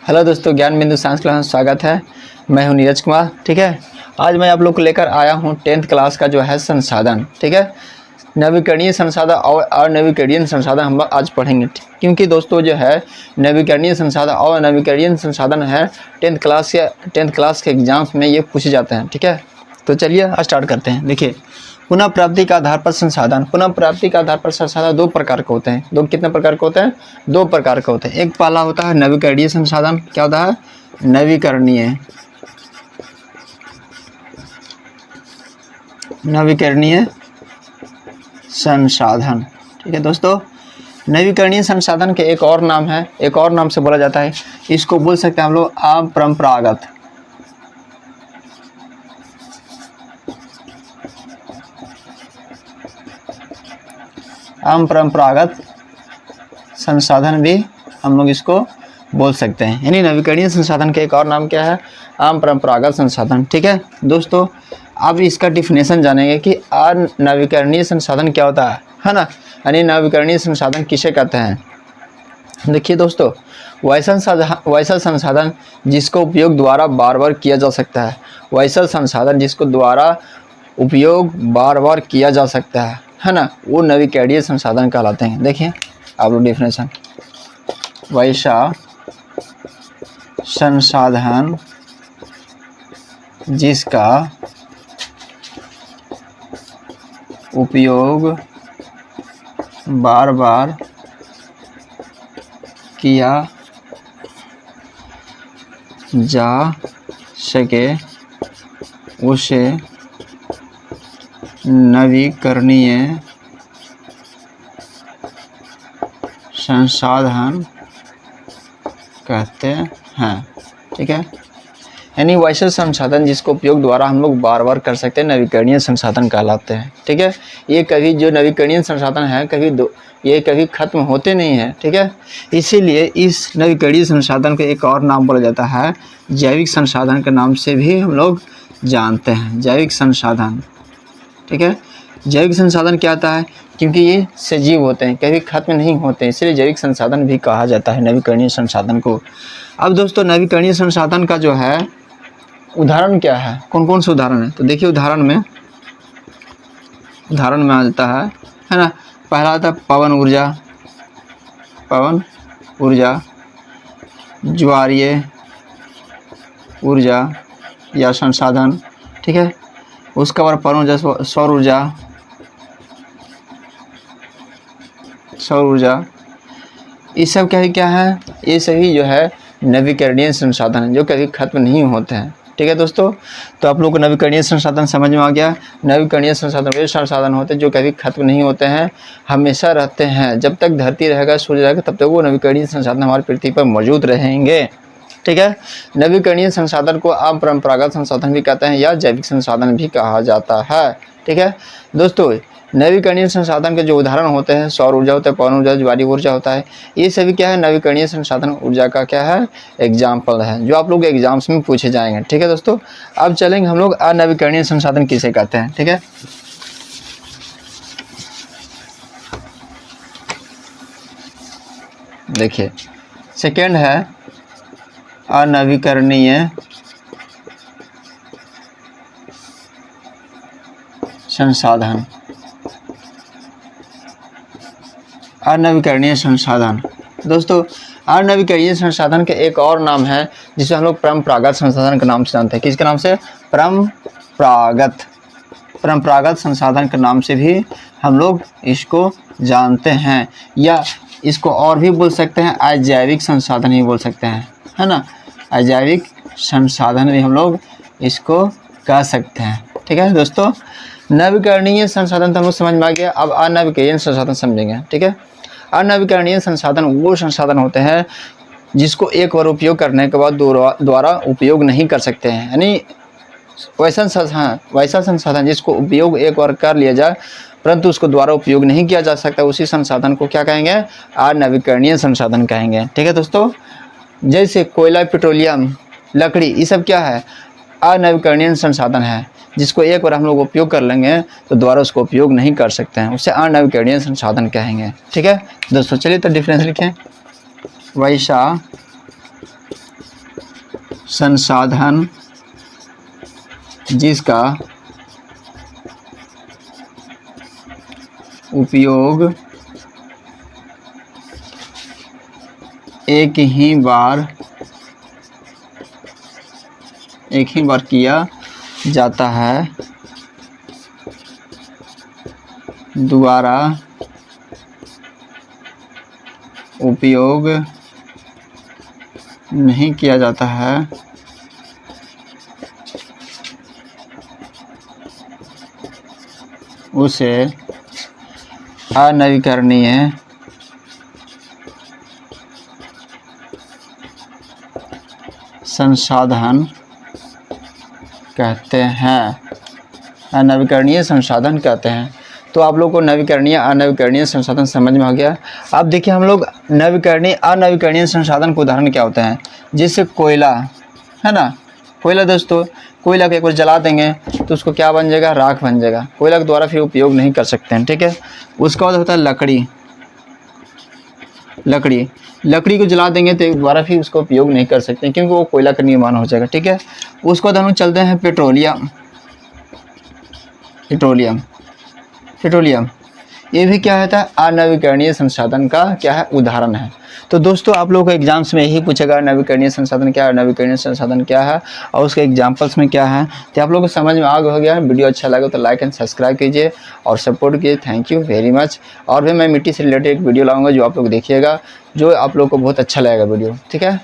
Hello दोस्तों, ज्ञान बिंदु साइंस क्लास में स्वागत है। मैं हूं नीरज कुमार। ठीक है, आज मैं आप लोग को लेकर आया हूं 10th क्लास का जो है संसाधन। ठीक है, नवीकरणीय संसाधन और अनवीकरणीय संसाधन हम लोग आज पढ़ेंगे, क्योंकि दोस्तों जो है नवीकरणीय संसाधन और अनवीकरणीय संसाधन है 10th क्लास के एग्जाम्स में ये पूछे जाते हैं। ठीक है, तो चलिए स्टार्ट करते हैं। देखिए, पुनः प्राप्ति के आधार पर संसाधन। पुनः प्राप्ति के आधार पर संसाधन दो प्रकार के होते हैं। कितने प्रकार के होते हैं? दो प्रकार के होते हैं। एक पहला होता है नवीकरणीय संसाधन। क्या होता है? नवीकरणीय संसाधन। ठीक है दोस्तों, नवीकरणीय संसाधन के एक और नाम है, एक और नाम से बोला जाता है, इसको बोल सकते हैं हम लोग अपरंपरागत। अपरंपरागत संसाधन भी हम लोग इसको बोल सकते हैं। यानी नवीकरणीय संसाधन के एक और नाम क्या है? अपरंपरागत संसाधन। ठीक है दोस्तों, अब इसका डिफिनेशन जानेंगे कि अनवीकरणीय संसाधन क्या होता है ना। यानी नवीकरणीय संसाधन किसे कहते हैं? देखिए दोस्तों, वैसा संसाधन जिसको उपयोग द्वारा बार बार किया जा सकता है। वैसा संसाधन जिसको द्वारा उपयोग बार बार किया जा सकता है ना, वो नवीकरणीय संसाधन कहलाते हैं। देखिए आप लोग डिफिनेशन, वैसा संसाधन जिसका उपयोग बार बार किया जा सके उसे नवीकरणीय संसाधन कहते हैं। ठीक है, यानी वैसे संसाधन जिसको उपयोग द्वारा हम लोग बार बार कर सकते हैं नवीकरणीय संसाधन कहलाते हैं। ठीक है, ये कभी जो नवीकरणीय संसाधन है ये कभी खत्म होते नहीं हैं। ठीक है, इसीलिए इस नवीकरणीय संसाधन को एक और नाम बोला जाता है, जैविक संसाधन के नाम से भी हम लोग जानते हैं, जैविक संसाधन। ठीक है, जैविक संसाधन क्या आता है? क्योंकि ये सजीव होते हैं, कभी खत्म नहीं होते, इसलिए जैविक संसाधन भी कहा जाता है नवीकरणीय संसाधन को। अब दोस्तों, नवीकरणीय संसाधन का जो है उदाहरण क्या है? कौन कौन से उदाहरण है? तो देखिए, उदाहरण में आ जाता है ना। पहला आता है पवन ऊर्जा, ज्वारीय ऊर्जा या संसाधन। ठीक है, उसका बाद पवन ऊर्जा, सौर ऊर्जा, ये सब क्या है? ये सभी जो है नवीकरणीय संसाधन है, जो कभी खत्म नहीं होते हैं। ठीक है दोस्तों, तो आप लोग को नवीकरणीय संसाधन समझ में आ गया। नवीकरणीय संसाधन वे संसाधन होते हैं जो कभी खत्म नहीं होते हैं, हमेशा रहते हैं। जब तक धरती रहेगा, सूर्य रहेगा, तब तक वो नवीकरणीय संसाधन हमारी पृथ्वी पर मौजूद रहेंगे। ठीक है, नवीकरणीय संसाधन को अपरंपरागत संसाधन भी कहते हैं या जैविक संसाधन भी कहा जाता है। ठीक है दोस्तों, नवीकरणीय संसाधन के जो उदाहरण होते हैं, सौर ऊर्जा होता है, पवन ऊर्जा, ज्वारीय ऊर्जा होता है, ये सभी क्या है? नवीकरणीय संसाधन ऊर्जा का क्या है? एग्जाम्पल है, जो आप लोग एग्जाम्स में पूछे जाएंगे। ठीक है दोस्तों, अब चलेंगे हम लोग अनवीकरणीय संसाधन किसे कहते हैं। ठीक है, देखिए, सेकेंड है अनवीकरणीय संसाधन। अनवीकरणीय संसाधन दोस्तों, अनवीकरणीय संसाधन के एक और नाम है जिसे हम लोग परंपरागत संसाधन के नाम से जानते हैं। किसके नाम से? परंपरागत संसाधन के नाम से भी हम लोग इसको जानते हैं, या इसको और भी बोल सकते हैं, अजैविक संसाधन ही बोल सकते हैं, है ना। अजैविक संसाधन भी हम लोग इसको कह सकते हैं। ठीक है दोस्तों, नवीकरणीय संसाधन तो हम लोग समझ में आ गया। अब अनवीकरणीय संसाधन समझेंगे। ठीक है, अनवीकरणीय संसाधन वो संसाधन होते हैं जिसको एक बार उपयोग करने के बाद दोबारा उपयोग नहीं कर सकते हैं। यानी वैसा संसाधन जिसको उपयोग एक बार कर लिया जाए परंतु उसको दोबारा उपयोग नहीं किया जा सकता, उसी संसाधन को क्या कहेंगे? अनवीकरणीय संसाधन कहेंगे। ठीक है दोस्तों, जैसे कोयला, पेट्रोलियम, लकड़ी, ये सब क्या है? अनवीकरणीय संसाधन है, जिसको एक बार हम लोग उपयोग कर लेंगे तो दोबारा उसको उपयोग नहीं कर सकते हैं, उसे अनवीकरणीय संसाधन कहेंगे। ठीक है दोस्तों, चलिए तो डिफरेंस लिखें। वैसा संसाधन जिसका उपयोग एक ही बार किया जाता है, दोबारा उपयोग नहीं किया जाता है, उसे अनवीकरणीय संसाधन कहते हैं। अनवीकरणीय संसाधन कहते हैं। तो आप लोग को नवीकरणीय अनवीकरणीय संसाधन समझ में आ गया। अब देखिए हम लोग नवीकरणीय अनवीकरणीय संसाधन के उदाहरण क्या होते हैं। जैसे कोयला है ना, कोयला दोस्तों, कोयला को एक बार जला देंगे तो उसको क्या बन जाएगा, राख बन जाएगा। कोयला के द्वारा फिर उपयोग नहीं कर सकते हैं, ठीक है। उसके बाद होता है लकड़ी को जला देंगे तो दोबारा फिर उसका उपयोग नहीं कर सकते क्योंकि वो कोयला का निर्माण हो जाएगा, ठीक है। उसके बाद हम चलते हैं पेट्रोलियम। ये भी क्या होता है, अनवीकरणीय संसाधन का क्या है, उदाहरण है। तो दोस्तों आप लोगों को एग्जाम्स में यही पूछेगा नवीकरणीय संसाधन क्या है, नवीकरणीय संसाधन क्या है और उसके एग्जाम्पल्स में क्या है। तो आप लोगों को समझ में आ गया। वीडियो अच्छा लगा तो लाइक एंड सब्सक्राइब कीजिए और सपोर्ट कीजिए। Thank you very much. और भी मैं मिट्टी से रिलेटेड एक वीडियो लाऊंगा जो आप लोग देखिएगा, जो आप लोग को बहुत अच्छा लगेगा वीडियो, ठीक है।